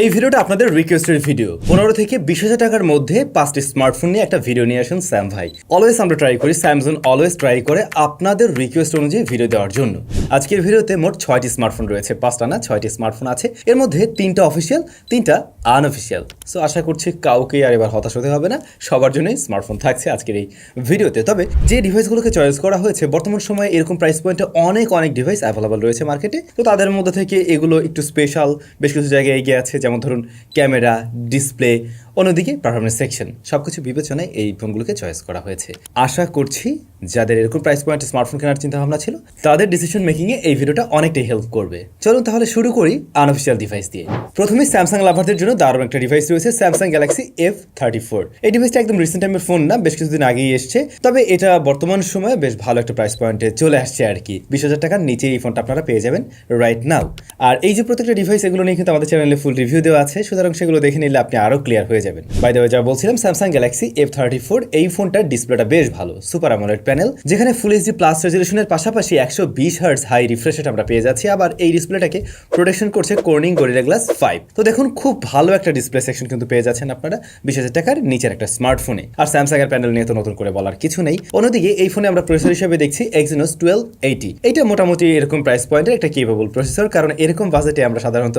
এই ভিডিওটা আপনাদের রিকোয়েস্টের ভিডিও 15 থেকে 20,000 টাকার মধ্যে 5টি স্মার্টফোন নিয়ে একটা ভিডিও নিয়ে আসেন স্যাম ভাই। অলওয়েজ আমরা ট্রাই করি, স্যামসাং অলওয়েজ ট্রাই করে আপনাদের রিকোয়েস্ট অনুযায়ী ভিডিও দেওয়ার জন্য। আজকের ভিডিওতে মোট 6টি স্মার্টফোন রয়েছে, 5টা না 6টি স্মার্টফোন আছে। এর মধ্যে 3টা অফিসিয়াল, 3টা আনঅফিসিয়াল। সো আশা করছি কাউকে আর এবার হতাশ হতে হবে না, সবার জন্যই স্মার্টফোন থাকছে আজকের এই ভিডিওতে। তবে যে ডিভাইসগুলোকে চয়েস করা হয়েছে, বর্তমান সময়ে এরকম প্রাইস পয়েন্টে অনেক ডিভাইস অ্যাভেলেবল রয়েছে মার্কেটে। তো তাদের মধ্যে থেকে এগুলো একটু স্পেশাল, বেশ কিছু জায়গায় এগিয়ে আছে, যেমন ধরুন ক্যামেরা, ডিসপ্লে, অন্যদিকে পারফরমেন্স সেকশন, সবকিছু বিবেচনায় এই ফোনগুলোকে চয়েস করা হয়েছে। আশা করছি যাদের এরকম প্রাইস পয়েন্টে স্মার্টফোন কেনার চিন্তা ভাবনা ছিল, তাদের ডিসিশন মেকিংয়ে এই ভিডিওটা অনেকটাই হেল্প করবে। চলুন তাহলে শুরু করি আনঅফিসিয়াল ডিভাইস দিয়ে। প্রথমে স্যামসাং লাভারদের জন্য দারুণ একটা ডিভাইস রয়েছে, স্যামসাং গ্যালাক্সি F34। এই ডিভাইসটা একদম রিসেন্ট টাইমের ফোন না, বেশ কিছুদিন আগেই এসছে। তবে এটা বর্তমান সময়ে বেশ ভালো একটা প্রাইস পয়েন্টে চলে আসছে আর কি। 20,000 টাকার নিচে এই ফোনটা আপনারা পেয়ে যাবেন রাইট নাও। আর এই যে প্রত্যেকটা ডিভাইস, এগুলো নিয়ে কিন্তু আমাদের চ্যানেলে ফুল রিভিউ দেওয়া আছে, সুতরাং সেগুলো দেখে নিলে আপনি আরও ক্লিয়ার হয়ে যাবেন। বাই দ্য ওয়ে, যা বলছিলাম, স্যামসাং গ্যালাক্সি F34 এই ফোনটার ডিসপ্লেটা বেশ ভালো, সুপার অ্যামোলেড প্যানেল, যেখানে ফুল এইচডি প্লাস রেজলিউশনের পাশাপাশি 120 হার্টজ হাই রিফ্রেশ রেট আমরা পেয়ে যাচ্ছি। আবার এই ডিসপ্লেটাকে প্রোটেকশন করছে কর্নিং গরিলা গ্লাস 5। তো দেখুন, খুব ভালো একটা ডিসপ্লে সেকশন কিন্তু পেয়ে যাচ্ছেন আপনারা 20,000 টাকার নিচের একটা স্মার্টফোনে। আর স্যামসাং এর প্যানেল নিয়ে তো নতুন করে বলার কিছু নেই। অন্যদিকে এই ফোনে আমরা প্রসেসর হিসেবে দেখছি Exynos 1280। এটা মোটামুটি এরকম প্রাইস পয়েন্টের একটা কেপেবল প্রসেসর, কারণ এরকম বাজেটে আমরা সাধারণত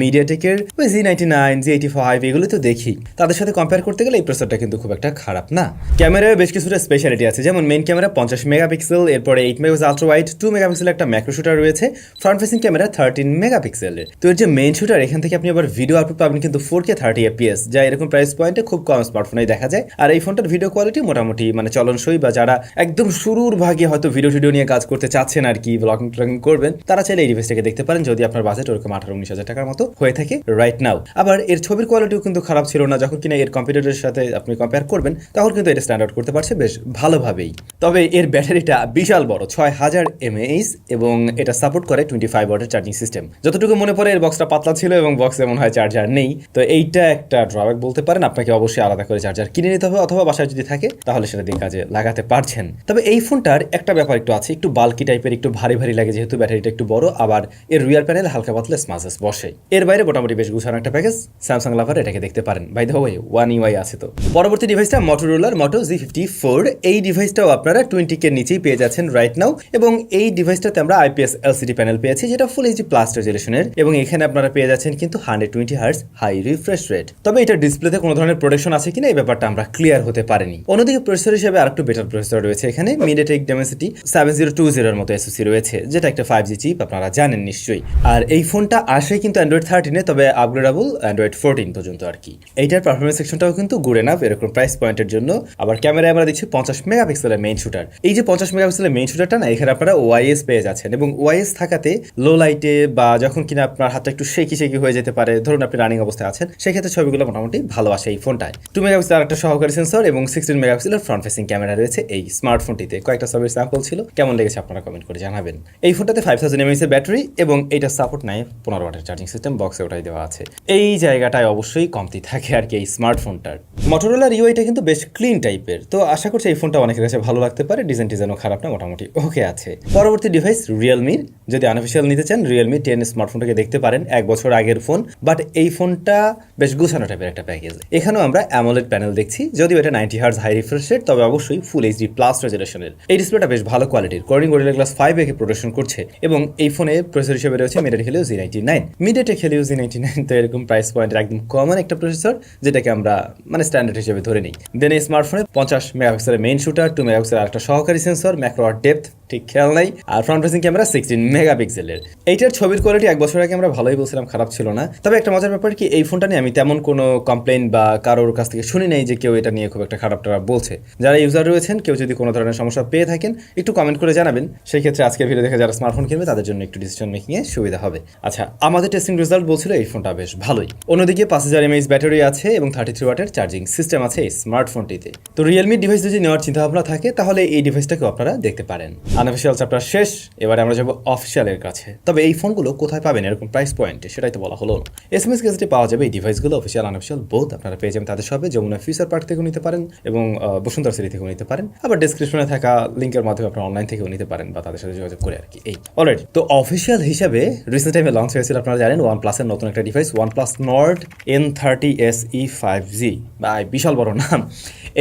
মিডিয়াটেকের Z99, Z85 এগুলো তো দেখি। তাদের সাথে কম্পেয়ার করতে গেলে এই প্রসেসরটা কিন্তু খুব একটা খারাপ না। ক্যামেরায় বেশ কিছুটা স্পেশালিটি আছে, যেমন মেইন ক্যামেরা 50 মেগাপিক্সেল, এরপরে 8 মেগাপিক্সেল আলট্রা ওয়াইড, 2 মেগাপিক্সেলের একটা ম্যাক্রো শুটার রয়েছে, ফ্রন্ট ফেসিং ক্যামেরা 13 মেগাপিক্সেলের। তো এর যে মেইন শুটার, এখান থেকে আপনি আবার ভিডিও আউটপুট পাবেন কিন্তু 4K 30 FPS, যা এরকম প্রাইস পয়েন্টে খুব কম স্মার্টফোনেই দেখা যায়। আর এই ফোনটার ভিডিও কোয়ালিটি মোটামুটি মানে চলনসই, বা যারা একদম শুরুর ভাগে হয়তো ভিডিও নিয়ে কাজ করতে চাচ্ছেন আর কি, ব্লগিং করবেন, তারা চাইলে এই ডিভাইসটাকে দেখতে পারেন, যদি আপনার বাজেট ওরকম 18-19,000 টাকার মতো হয়ে থাকে রাইট নাও। আবার এর ছবির কোয়ালিটিও কিন্তু খারাপ ছিল না, যখন কিনা এর কম্পিউটারের সাথে আপনি কম্পেয়ার করবেন, তখন কিন্তু এটা স্ট্যান্ড আউট করতে পারছে বেশ ভালোভাবেই। তবে এর ব্যাটারিটা বিশাল বড়, 6000 mAh, এবং এটা সাপোর্ট করে 25 ওয়াটের চার্জিং সিস্টেম। যতটুকু মনে পড়ে এর বক্সটা পাতলা ছিল এবং বক্সে মনে হয় চার্জার নেই। তো এইটা একটা ড্রব্যাক বলতে পারেন, আপনাকে অবশ্যই আলাদা করে চার্জার কিনে নিতে হবে, অথবা বাসায় যদি থাকে তাহলে সেটা দিয়ে কাজে লাগাতে পারছেন। তবে এই ফোনটার একটা ব্যাপার একটু আছে, একটু বাল্কি টাইপের, একটু ভারী লাগে, যেহেতু ব্যাটারিটা একটু বড়। আবার এর রিয়ার প্যানেল হালকা পাতলা স্মাজেস বসে। এর বাইরে মোটামুটি বেশ গুছানো একটা প্যাকেজ। স্যামসাং লাভার এটাকে দেখতে পারেন। By the way, One UI আছে। তো পরবর্তী ডিভাইসটা মটোরোলার Moto Z54। এই ডিভাইসটাও আপনারা 20K নিচেই পেয়ে যাচ্ছেন রাইট নাও, এবং এই ডিভাইসটাতে আমরা IPS LCD প্যানেল পেয়েছি, যেটা ফুল এইচডি প্লাস রেজলিউশনের, এবং এখানে আপনারা পেয়ে যাচ্ছেন কিন্তু 120 হার্টজ হাই রিফ্রেশ রেট। তবে এটা ডিসপ্লেতে কোনো ধরনের প্রোটেকশন আছে কিনা এই ব্যাপারটা আমরা ক্লিয়ার হতে পারিনি। অন্যদিকে প্রসেসর হিসেবে আরেকটু বেটার প্রসেসর রয়েছে এখানে, MediaTek Dimensity 7020 এর মতো SoC রয়েছে, যেটা একটা 5G চিপ, আপনারা জানেন নিশ্চয়ই। আর এই ফোনটা আসে কিন্তু Android 13-এ, তবে আপগ্রেডেবল Android 14 পর্যন্ত আর কি। এইটার পারফরমেন্স সেকশনটাও কিন্তু গুড এনাফ এরকম প্রাইস পয়েন্টের জন্য। আবার ক্যামেরায় আমরা দেখছি 50 মেগাপিক্সেলের মেইন শুটার। এই যে 50 মেগাপিক্সেলের মেইন শুটারটা না, এখানে আপনারা OIS পেয়ে যাচ্ছেন, এবং OIS থাকাতে লো লাইটে বা যখন কিনা আপনার হাতটা একটু শেকি হয়ে যেতে পারে, ধরুন আপনি রানিং অবস্থায় আছেন, সেক্ষেত্রে ছবিগুলো মোটামুটি ভালো আসে এই ফোনটায়। 2 মেগাপিক্সেলের একটা সহকারী সেন্সর এবং 16 মেগাপিক্সেলের ফ্রন্ট ফেসিং ক্যামেরা রয়েছে এই স্মার্টফোনটিতে। কয়েকটা ছবির স্যাম্পল ছিল, কেমন লেগেছে আপনারা কমেন্ট করে জানাবেন। এই ফোনটাতে 5000 mAh এর ব্যাটারি, এবং এটা সাপোর্ট নেয় 15 ওয়াটের চার্জিং সিস্টেম, বক্সে ওটাই দেওয়া আছে। এই জায়গাটায় অবশ্যই কমতি থাকে আর কি এই স্মার্টফোনটার। মটোরোলার ইউআইটা কিন্তু বেশ ক্লিন টাইপের, তো আশা করছি এই ফোনটা অনেকের কাছে ভালো লাগতে পারে। ডিজাইনও খারাপ না, মোটামুটি ওকে আছে। পরবর্তী ডিভাইস রিয়েলমির, যদি আনঅফিসিয়াল নিতে চান রিয়েলমি 10 স্মার্টফোনটাকে দেখতে পারেন, 1 বছর আগের ফোন, বাট এই ফোনটা বেশ গুছানো টাইপের একটা প্যাকেজ। এখানেও আমরা অ্যামোলেড প্যানেল দেখছি, যদিও এটা 90 হার্টজ হাই রিফ্রেশ রেট, তবে অবশ্যই ফুল এইচডি প্লাস রেজলিউশনের। এই ডিসপ্লেটা বেশ ভালো কোয়ালিটির, কর্নিং গরিলা গ্লাস 5 একে প্রোটেকশন করছে, এবং এই ফোনে প্রসেসর হিসেবে রয়েছে MediaTek Helio Z99। MediaTek Helio Z99 তো এরকম প্রাইস পয়েন্টের একদম কমন একটা প্রসেসর, যেটাকে আমরা মানে স্ট্যান্ডার্ড হিসেবে ধরে নিই। দেন এই স্মার্টফোনে 50 মেগাপিক্সেলের মেইন শুটার, 2 মেগাপিক্সেলের একটা সহকারী সেন্সর, ম্যাক্রো ডেপথ ঠিক খেয়াল নাই, আর ফ্রন্ট ফেসিং ক্যামেরা 16 মেগাপিক্সেলের। এইটার ছবির কোয়ালিটি 1 বছর আগে আমরা ভালোই বলছিলাম, খারাপ ছিল না। তবে একটা মজার ব্যাপার কি, এই ফোনটা নিয়ে আমি তেমন কোনো কমপ্লেইন বা কারোর কাছ থেকে শুনি নাই যে কেউ এটা নিয়ে খুব একটা খারাপ বলছে। যারা ইউজার রয়েছেন, কেউ যদি কোনো ধরনের সমস্যা পেয়ে থাকেন, একটু কমেন্ট করে জানাবেন। সেই ক্ষেত্রে আজকের ভিডিও দেখে যারা স্মার্টফোন কিনবে তাদের জন্য একটু ডিসিশন মেকিংয়ে সুবিধা হবে। আচ্ছা, আমাদের টেস্টিং রেজাল্ট বলছিল এই ফোনটা বেশ ভালোই। অন্যদিকে 5000 mAh ব্যাটারি আছে, আছে এবং 33 ওয়াটের চার্জিং সিস্টেম আছে এই স্মার্টফোনটিতে। তো রিয়েলমি ডিভাইস যদি নেওয়ার চিন্তা ভাবনা থাকে তাহলে এই ডিভাইসটাকেও আপনারা দেখতে পারেন। আনঅফিসিয়াল চ্যাপ্টার শেষ, এবারে আমরা যাবো অফিসিয়ালের কাছে। তবে এই ফোনগুলো কোথায় পাবেন এরকম প্রাইস পয়েন্টে সেটাই তো বলা হলো না। এসএমএস গ্যাজেটে পাওয়া যাবে এই ডিভাইসগুলো, অফিসিয়াল আনঅফিসিয়াল বোথ আপনারা পেয়ে যাবেন তাদের সবে। যমুনা ফিউচার পার্ক থেকেও নিতে পারেন এবং বসুন্ধরা সিটি থেকেও নিতে পারেন, আবার ডেসক্রিপশনে থাকা লিঙ্কের মাধ্যমে আপনারা অনলাইন থেকেও নিতে পারেন বা তাদের সাথে যোগাযোগ করে আর কি। এই অলরেডি তো অফিসিয়াল হিসাবে রিসেন্ট টাইমে লঞ্চ হয়েছিল, আপনারা জানেন OnePlus-এর নতুন একটা device OnePlus Nord N30 SE 5G, বা বিশাল বড় নাম।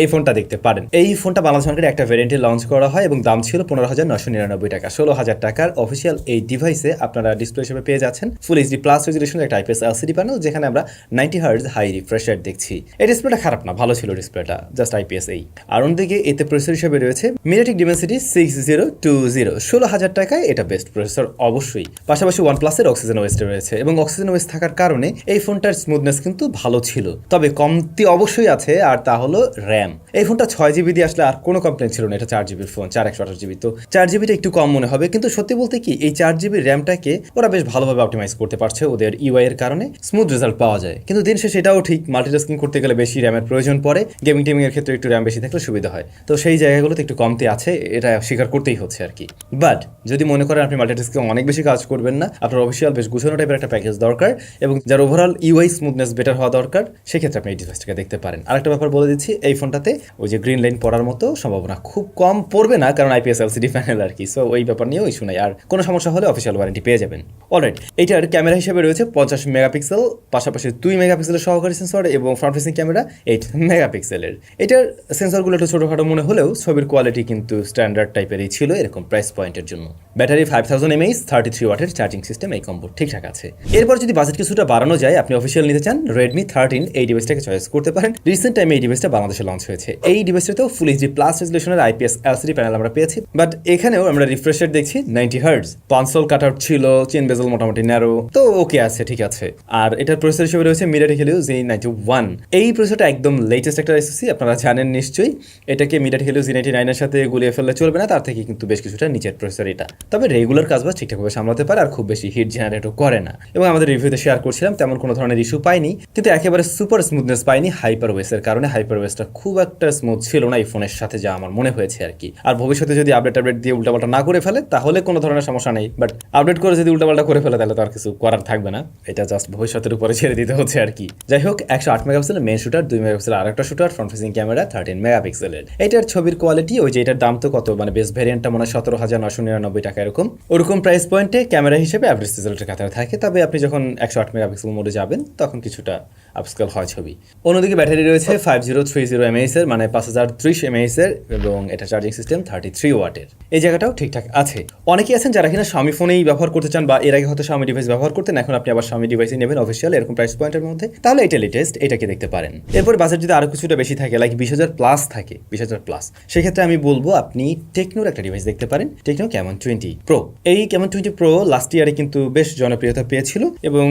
এই ফোনটা দেখতে পারেন। এই ফোনটা বাংলাদেশ মার্কেটে একটা ভ্যারিয়েন্টে লঞ্চ করা হয় এবং দাম ছিল 15,999 টাকা। 16,000 টাকার অফিসিয়াল এই ডিভাইসে আপনারা ডিসপ্লে হিসেবে পেয়ে যাচ্ছেন ফুল এইচডি প্লাস রেজুলেশনের একটা IPS LCD প্যানেল, যেখানে আমরা 90 হার্জ হাই রিফ্রেশ রেট দেখছি। এই ডিসপ্লেটা খারাপ না, ভালো ছিল ডিসপ্লেটা, জাস্ট IPS এই। আর অন্যদিকে এতে প্রসেসর হিসেবে রয়েছে MediaTek Dimensity 6020। 16,000 টাকায় এটা বেস্ট প্রসেসর অবশ্যই। পাশাপাশি OnePlus-এর Oxygen OS রয়েছে এবং Oxygen OS থাকার কারণে এই ফোনটার স্মুথনেস কিন্তু ভালো ছিল। তবে কমতি অবশ্যই আছে, আর তা হলো র্যাম। এই ফোনটা 6GB দিয়ে আসলে আর কোনো কমপ্লেন ছিল না, এটা 4GB ফোন, 4128GB। তো 4GBটা একটু কম মনে হবে, কিন্তু সত্যি বলতে কি এই 4GB র্যামটাকে ওরা বেশ ভালোভাবে অপটিমাইজ করতে পারছে ওদের UI এর কারণে, স্মুথ রেজাল্ট পাওয়া যায়। কিন্তু দিন শেষে এটাও ঠিক, মাল্টিটাস্কিং করতে গেলে বেশি র্যামের প্রয়োজন পড়ে, গেমিং টেমিং এর ক্ষেত্রে একটু র্যাম বেশি থাকলে সুবিধা হয়। তো সেই জায়গাগুলোতে একটু কমতি আছে, এটা স্বীকার করতেই হচ্ছে আর কি। বাট যদি মনে করেন আপনি মাল্টিটাস্কিং অনেক বেশি কাজ করবেন না, আপনার অফিসিয়াল বেশ গুছানো টাইপের একটা প্যাকেজ দরকার এবং যার ওভারঅল UI স্মুথনেস বেটার হওয়া দরকার, সেক্ষেত্রে আপনি এই ডিভাইসটাকে দেখতে পারেন। আরেকটা ব্যাপার বলে দিচ্ছি, এই ফোনটাতে ওই যে গ্রিন লাইন পড়ার মতো সম্ভাবনা খুব কম পড়বে না, কারণ IPS LCD প্যানেল আর কি। সো ওই ব্যাপার নিয়েও ইস্যু নাই, আর কোনো সমস্যা হলে অফিসিয়াল ওয়ারেন্টি পেয়ে যাবেন। অলরাইট, এইটার ক্যামেরা হিসেবে রয়েছে 50 মেগাপিক্সেল, পাশাপাশি 2 মেগাপিক্সেলের সহকারী সেন্সর এবং ফ্রন্ট ফেসিং ক্যামেরা 8 মেগাপিক্সেলের। এটার সেন্সরগুলো একটু ছোটোখাটো মনে হলেও ছবির কোয়ালিটি কিন্তু স্ট্যান্ডার্ড টাইপেরই ছিল এরকম প্রাইস পয়েন্টের জন্য। ব্যাটারি 5000 mAh, 33 ওয়াটের চার্জিং সিস্টেম, এই কম্বো ঠিকঠাক আছে। এরপর যদি বাজেট কিছুটা বাড়ানো যায়, আপনি অফিসিয়াল নিতে চান Redmi 13, এই ডিভাইসটাকে চয়েস করতে পারেন। রিসেন্ট টাইমে এই ডিভাইসটা বাংলাদেশে লঞ্চ হয়েছে। এই ডিভাইসটাতেও ফুল এইচডি প্লাস রেজুলেশনের IPS LCD প্যানেল আমরা পেয়েছি, বাট এখানেও আমরা রিফ্রেশ রেট দেখছি 90 হার্জ। কনসোল কাটআউট ছিল, চেন বেজেল মোটামুটি ন্যারো, তো ওকে আছে, ঠিক আছে। আর এটার প্রসেসর হিসেবে রয়েছে MediaTek Helio Z91। এই প্রসেসরটা একদম লেটেস্ট একটা SoC, আপনারা জানেন নিশ্চয়ই। এটাকে MediaTek Helio Z99 এর সাথে গুলিয়ে ফেললে চলবে না, তার থেকে কিন্তু বেশ কিছুটা নিচের প্রসেসর এটা। তবে রেগুলার কাজবাজ ঠিকঠাকভাবে সামলাতে পারে আর খুব বেশি হিট জেনারেটও করে না। এবং আমাদের রিভিউতে শেয়ার করছিলাম তেমন কোনো ধরনের ইস্যু পাইনি, কিন্তু একেবারে সুপার স্মুথনেস পাইনি হাইপার ওয়েসের কারণে। হাইপার ওয়েসটা খুব একটা স্মুথ ছিল না এই ফোনের সাথে, যা আমার মনে হয়েছে আর কি। আর ভবিষ্যতে যদি আপডেট দিয়ে উল্টাপাল্টা না করে ফেলে তাহলে কোনো ধরনের সমস্যা নেই, বাট আপডেট করে যদি উল্টাপাল্টা করে ফেলে তাহলে তো আর কিছু করার থাকবে না, এটা জাস্ট ভবিষ্যতের উপরে ছেড়ে দিতে হচ্ছে আর কি। যাই হোক, 108 মেগাপিক্সেলের মেইন শুটার, 2 মেগাপিক্সেলের আরেকটা শুটার, ফ্রন্ট ফেসিং ক্যামেরা 13 মেগাপিক্সেলের। এটার ছবির কোয়ালিটি ওই যে এটার দাম তো কত, মানে বেস ভ্যারিয়েন্টটা মনে হয় 17,999 টাকা এরকম। ওরকম প্রাইস পয়েন্টে ক্যামেরা হিসেবে অ্যাভারেজ রেজাল্টের কাতারে থাকে, তবে আপনি যখন 108 মেগাপিক্সেল মোডে যাবেন তখন কিছুটা আপস্কেল হয় ছবি। অন্যদিকে ব্যাটারি রয়েছে 5030 mAh এর, মানে 5030 mAh এর, এবং এটা চার্জিং সিস্টেম 33 ওয়াটের। এই জায়গাটাও ঠিকঠাক আছে। অনেকেই আছেন যারা কিনা Xiaomi ফোনেই ব্যবহার করতে চান, বা এর আগে হয়তো Xiaomi ডিভাইস ব্যবহার করতেন, এখন আপনি আবার Xiaomi ডিভাইসই নেবেন অফিসিয়াল এরকম প্রাইস পয়েন্টের মধ্যে, তাহলে এটা লেটেস্ট, এটাকে দেখতে পারেন। এরপর বাজেট যদি আরো কিছুটা বেশি থাকে, লাইক 20,000 প্লাস থাকে, 20,000 প্লাস, সেক্ষেত্রে আমি বলবো আপনি টেকনোর একটা ডিভাইস দেখতে পারেন, টেকনো Camon 20 Pro। এই Camon 20 Pro লাস্ট ইয়ারে কিন্তু বেশ জনপ্রিয়তা পেয়েছিল এবং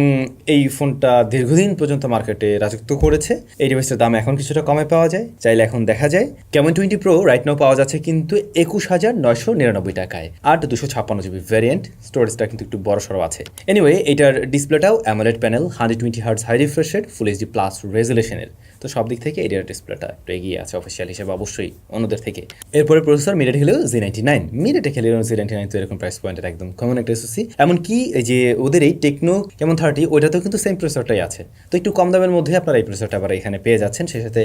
এই ফোনটা দীর্ঘদিন পর্যন্ত মার্কেটে রাজত্ব করেছে। এই ডিভাইসটার দাম এখন কিছুটা কমে পাওয়া যায়, চাইলে এখন দেখা যায়। Camon 20 Pro রাইট নাও পাওয়া যাচ্ছে কিন্তু 21,999 টাকায়, 8/256GB ভ্যারিয়েন্ট, স্টোরেজটা কিন্তু একটু বড় সড়ো আছে। এনিওয়ে, এটার ডিসপ্লেটাও AMOLED panel, 120 hertz high refresh rate, full HD plus রেজুলেশনের। তো সব দিক থেকে এটার ডিসপ্লেটা একটু এগিয়ে আছে অফিসিয়াল হিসেবে অবশ্যই অন্যদের থেকে। এরপরে processor MediaTek Helio Z99। MediaTek Helio Z99 তো এরকম প্রাইস পয়েন্টের একদম কমন একটা SoC। এমনকি এই যে ওদের এই টেকনো Camon 30, ওইটাতেও কিন্তু সেম প্রসেসরটাই আছে। তো একটু কম দামের মধ্যে আপনারা এই প্রসেসরটা আবার এখানে পেয়ে যাচ্ছেন, সেই সাথে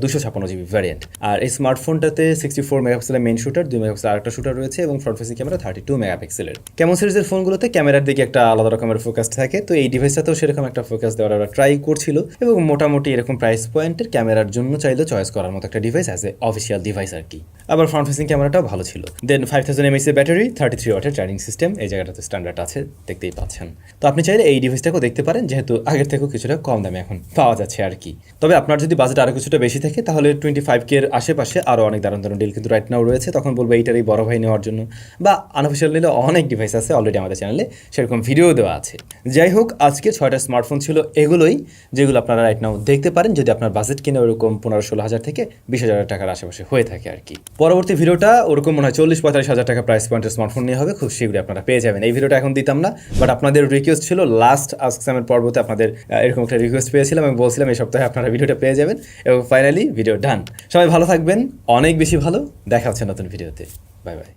256GB ভ্যারিয়েন্ট। আর এই স্মার্টফোনটাতে 64 মেগাপিক্সেলের মেইন শুটার, 2 মেগাপিক্সেলের আরেকটা শুটার রয়েছে এবং ফ্রন্ট ফেসিং ক্যামেরা 32 মেগাপিক্সেলের। Camon সিরিজের ফোনগুলোতে ক্যামেরার দিকে একটা আলাদা রকমের ফোকাস থাকে, তো এই ডিভাইসটাতেও সেরকম একটা ফোকাস দেওয়ার ওরা ট্রাই করছিল এবং মোটামুটি এরকম প্রাইস পয়েন্টের ক্যামেরার জন্য চাইলে চয়েস করার মতো একটা device as a official device আর কি। আবার ফ্রন্ট ফেসিং ক্যামেরাটাও ভালো ছিল। দেন 5000 mAh ব্যাটারি, 33 ওয়াটের চার্জিং সিস্টেম, এই জায়গাটাতে স্ট্যান্ডার্ড আছে, দেখতেই পাচ্ছেন। তো আপনি চাইলে এই ডিভাইসটাকেও দেখতে পারেন, যেহেতু আগের থেকেও কিছুটা কম দামে এখন পাওয়া যাচ্ছে আর কি। তবে আপনার যদি বাজেট আরও কিছুটা বেশি থাকে তাহলে 25K এর আশেপাশে আরও অনেক দারুণ দারুণ ডিল কিন্তু রাইট নাও রয়েছে, তখন বলবো এইটারই বড় ভাই নেওয়ার জন্য, বা আনঅফিসিয়াল নিলে অনেক ডিভাইস আছে অলরেডি আমাদের চ্যানেলে, সেরকম ভিডিও দেওয়া আছে। যাই হোক, আজকে 6টা স্মার্টফোন ছিল এগুলোই, যেগুলো আপনারা রাইট নাও দেখতে নিতে পারেন যদি আপনার বাজেট কিনা ওরকম 15-16 হাজার থেকে 20,000 টাকার আশেপাশে হয়ে থাকে আর কি। পরবর্তী ভিডিওটা ওরকম মনে হয় 40-45 হাজার টাকা প্রাইস পয়েন্টের স্মার্টফোন নিয়ে হবে, খুব শীঘ্রই আপনারা পেয়ে যাবেন। এই ভিডিওটা এখন দিতাম না, বাট আপনাদের রিকোয়েস্ট ছিল, লাস্ট আস্ক স্যামের পর্বতে আপনাদের এরকম একটা রিকোয়েস্ট পেয়েছিলাম এবং বলছিলাম এই সপ্তাহে আপনারা ভিডিওটা পেয়ে যাবেন, এবং ফাইনালি ভিডিও ডান। সবাই ভালো থাকবেন, অনেক বেশি ভালো। দেখা হচ্ছে নতুন ভিডিওতে। Bye bye.